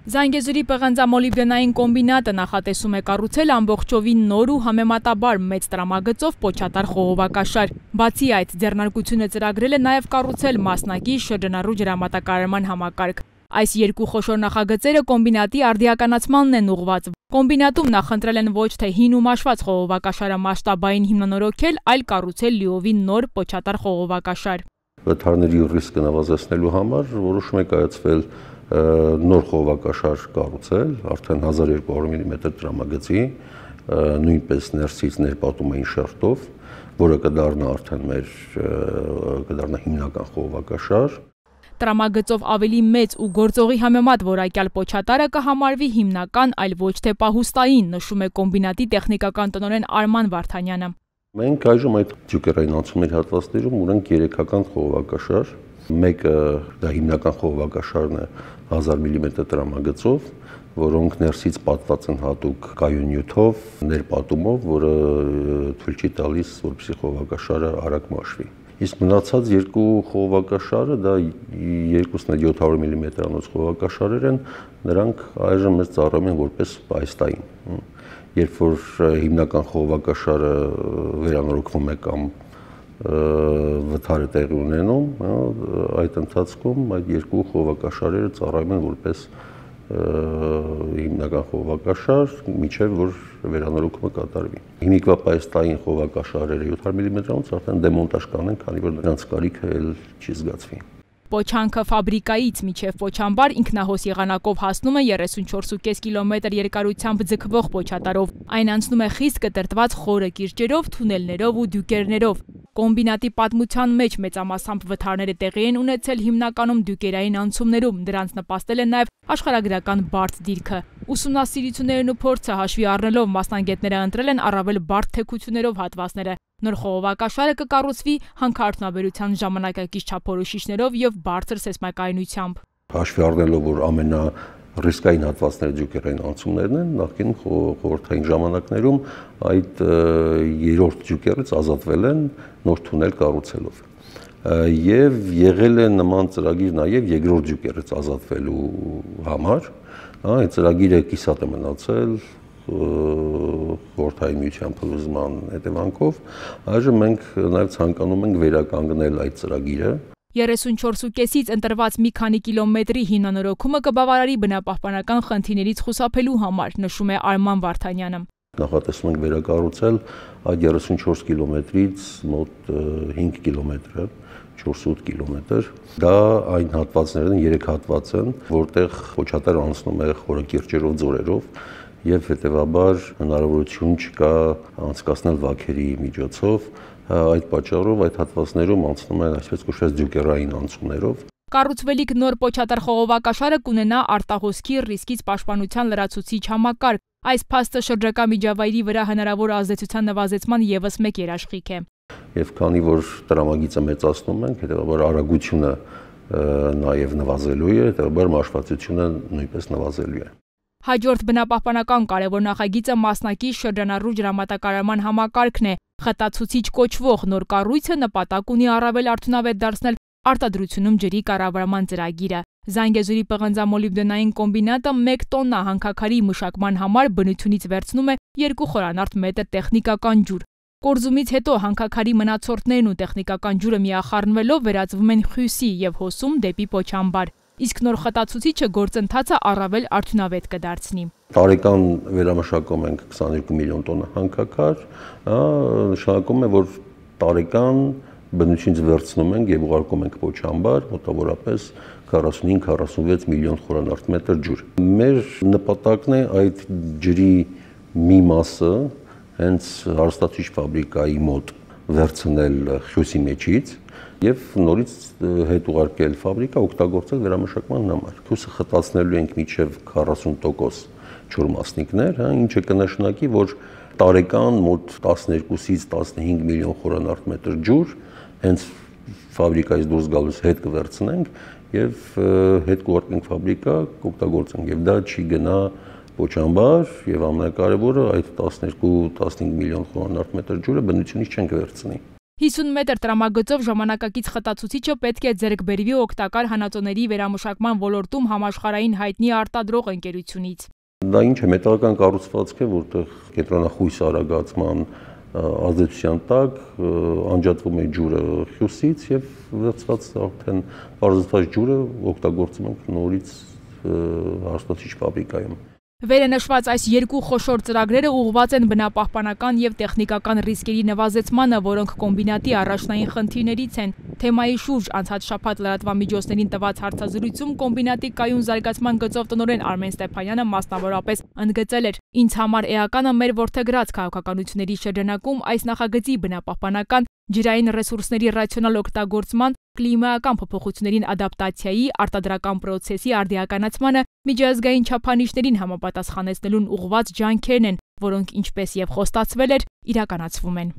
Զանգեզուրի պղնձամոլիբդենային կոմբինատը նախատեսում է կառուցել ամբողջովին նոր ու համեմատաբար մեծ տրամագծով պոչատար խողովակաշար։ Բացի այդ, ձեռնարկությունը ծրագրել է նաև կառուցել մասնակի շրջանառու ջրամատակարարման համակարգ։ Այս երկու խոշոր նախագծերը կոմբինատի արդիականացմանն են ուղղված։ Կոմբինատում նախընտրել են ոչ թե հին ու մաշված խողովակաշարը մասշտաբային հիմնանորոգել, այլ կառուցել լիովին նոր պոչատար խողովակաշար։ Վթարների ռիսկը նվազեցնելու համար որոշում է կայացվել նոր խողովակաշար կառուցել, արդեն 1200 մմ տրամագծի, նույնպես ներսից ներպատումային շերտով, որը կդառնա արդեն կդառնա հիմնական խողովակաշար։ Տրամագծով ավելի մեծ ու գործողի համեմատ որակյալ պոչատարը կհամարվի հիմնական, այլ ոչ թե պահուստային, նշում է կոմբինատի տեխնիկական տնօրեն Արման Վարդանյանը։ Մենք այժմ այդ ջուկերային անցումների հատվածներում ունենք 3-ական խողովակաշար, մեկը դա հիմնական խողովակաշարն է 1000 մմ տրամագծով, որոնք ներսից պատված են հատուկ կայուն նյութով, ներպատումով, որը թույլ չի տալիս, որպեսզի խողովակաշարը արագ մաշվի։ Իսկ մնացած երկու խողովակաշարը դա 2-700 մմ-անոց խողովակաշարեր են, նրանք այժմ մեզ ծառայում են որպես պահեստային։ Երբ որ հիմնական խողովակաշարը վերանորոգվում է կամ վթարը տեղի ունենում, այդ ընթացքում այդ երկու խողովակաշարերը ծառայում են որպես հիմնական խողովակաշար, մինչև որ վերանորոգումը կատարվի։ Հիմիկվա պահեստային խողովակաշարերը 700 մմ-անոց արդեն դեմոնտաժ կանեն, քանի որ նրանց կարիքը էլ չի զգացվի։ Պոչանքը ֆաբրիկայից մինչև պոչամբար ինքնահոս եղանակով հասնում է 34,5 կիլոմետր երկարությամբ ձգվող պոչատարով։ Այն անցնում է խիստ կտրտված խորը կիրճերով, թունելներով ու դյուկերներով։ Կոմբինատի պատմության մեջ մեծամասամբ վթարները տեղի են ունեցել հիմնականում դյուկերային անցումներում, դրանց նպաստել է նաև աշխարհագրական բարդ դիրքը։ Ուսումնասիրություններն ու փորձը հաշվի առնելով մասնագետները ընտրել են առավել բարդ թեքություններով հատվածները։ Նոր խողովակաշարը կկառուցվի հանքարդյունաբերության ժամանակակից չափորոշիչներով եւ բարձր սեյսմակայունությամբ։ Հաշվի առնելով, որ ամենառիսկային հատվածները ջուկերային անցումներն են, նախկին խորհրդային ժամանակներում այդ երրորդ ջուկերից ազատվել են նոր թունել կառուցելով։ Եվ եղել է նման ծրագիր նաև երկրորդ ջուկերից ազատվելու համար, այդ ծրագիրը կիսատ է մնացել խորհրդային միության փլուզման հետևանքով, այժմ մենք նաև ցանկանում ենք վերականգնել այդ ծրագիրը։ 34,5-ից ընտրված մի քանի կիլոմետրի հիմնանորոգումը կբավարարի բնապահպանական խնդիրներից խուսափելու համար, նշում է Արման Վարդանյանը։ Նախատեսում ենք վերակառուցել այդ 34 կիլոմետրից մոտ 5 կիլոմետրը, 4-8 կիլոմետր։ Դա այն հատվածներն են, 3 հատված են, որտեղ պոչատարը անցնում է խորը կիրճերով, ձորերով, եւ հետեւաբար հնարավորություն չկա անցկացնել վաքերի միջոցով, այդ պատճառով այդ հատվածներում անցնում են այսպես կոչված դյուկերային անցումներով։ Կառուցվելիք նոր պոչատար խողովակաշարը կունենա արտահոսքի ռիսկից պաշտպանության լրացուցիչ համակարգ։ Այս փաստը շրջակա միջավայրի վրա հնարավոր ազդեցության նվազեցման ևս մեկ երաշխիք է։ Եվ քանի որ տրամագիծը մեծացնում ենք, հետեւաբար արագությունը նաեւ նվազելու է, հետեւաբար մաշվածությունը նույնպես նվազելու է։ Հաջորդ բնապահպանական կարևոր նախագիծը մասնակի շրջանառու ջրամատակարարման համակարգն է։ Խտացուցիչ կոչվող նոր կառույցը նպատակ ունի առավել արդյունավետ դարձնել արտադրությունում ջրի կառավարման ծրագիրը։ Զանգեզուրի պղնձամոլիբդենային կոմբինատը 1 տոննա հանքաքարի մշակման համար բնությունից վերցնում է 2 խորանարդ մետր տեխնիկական ջուր։ Կորզումից հետո հանքաքարի մնացորդներն ու տեխնիկական ջուրը միախառնվելով վերածվում են խյուսի եւ հոսում դեպի պոչամբար։ Իսկ նոր խտացուցիչը գործընթացը առավել արդյունավետ կդարձնի։ Տարեկան վերամշակում ենք 22 միլիոն տոննա հանքաքար, նշանակում է, որ տարեկան բնությունից վերցնում ենք եւ ուղարկում ենք պոչամբար մոտավորապես 45-46 միլիոն խորանարդ մետր ջուր։ Մեր նպատակն է այդ ջրի մի մասը հենց հարստացուցիչ ֆաբրիկայի մոտ վերցնել խյուսի մեջից եւ նորից հետ ուղարկել ֆաբրիկա օգտագործել վերամշակման համար։ Խյուսը խտացնելու ենք մինչև 40% ջուրմասնիկներ, ինչը կնշանակի, որ տարեկան մոտ 12-ից 15 միլիոն խորանարդ մետր ջուր հենց ֆաբրիկայից դուրս գալուց հետ կվերցնենք եւ հետ կուղարկենք ֆաբրիկա, կօգտագործենք եւ դա չի գնա պոչամբար եւ ամենակարևորը այդ 12-15 միլիոն խորանարդ մետր ջուրը բնությունից չենք վերցնի։ 50 մետր տրամագծով ժամանակակից խտացուցիչը պետք է ձեռք բերվի օգտակար հանածոների վերամշակման ոլորտում համաշխարհային հայտնի արտադրող ընկերությունից։ Դա ինչ է, մետաղական կառուցվածք է, որտեղ կենտրոնախույս արագացման ազդեցության տակ անջատվում է ջուրը հյուսից եւ վերցված արդեն բարձրացված ջուրը օգտագործում ենք նորից հաստատիչ ֆաբրիկայում։ Վերենշված այս երկու խոշոր ծրագրերը ուղղված են բնապահպանական եւ տեխնիկական ռիսկերի նվազեցմանը, որոնք կոմբինատի առաջնային խնդիրներից են։ Թեմայի շուրջ անցած շաբաթ լրատվամիջոցներին տված հարցազրույցում կոմբինատի կայուն զարգացման գծով տնօրեն Արմեն Ստեփանյանը մասնավորապես ընդգծել էր. «Ինձ համար էականը մեր որդեգրած քաղաքականությունների շրջանակում այս նախագծի բնապահպանական, ջրային ռեսուրսների ռացիոնալ օգտագործման, կլիմայական փոփոխություններին ադապտացիայի, արտադրական պրոցեսի արդիականացմանը, միջազգային չափանիշներին համապատասխանեցնելուն ուղղված ջանքերն են, որոնք ինչպես եւ խոստացվել էր, իրականացվում են»։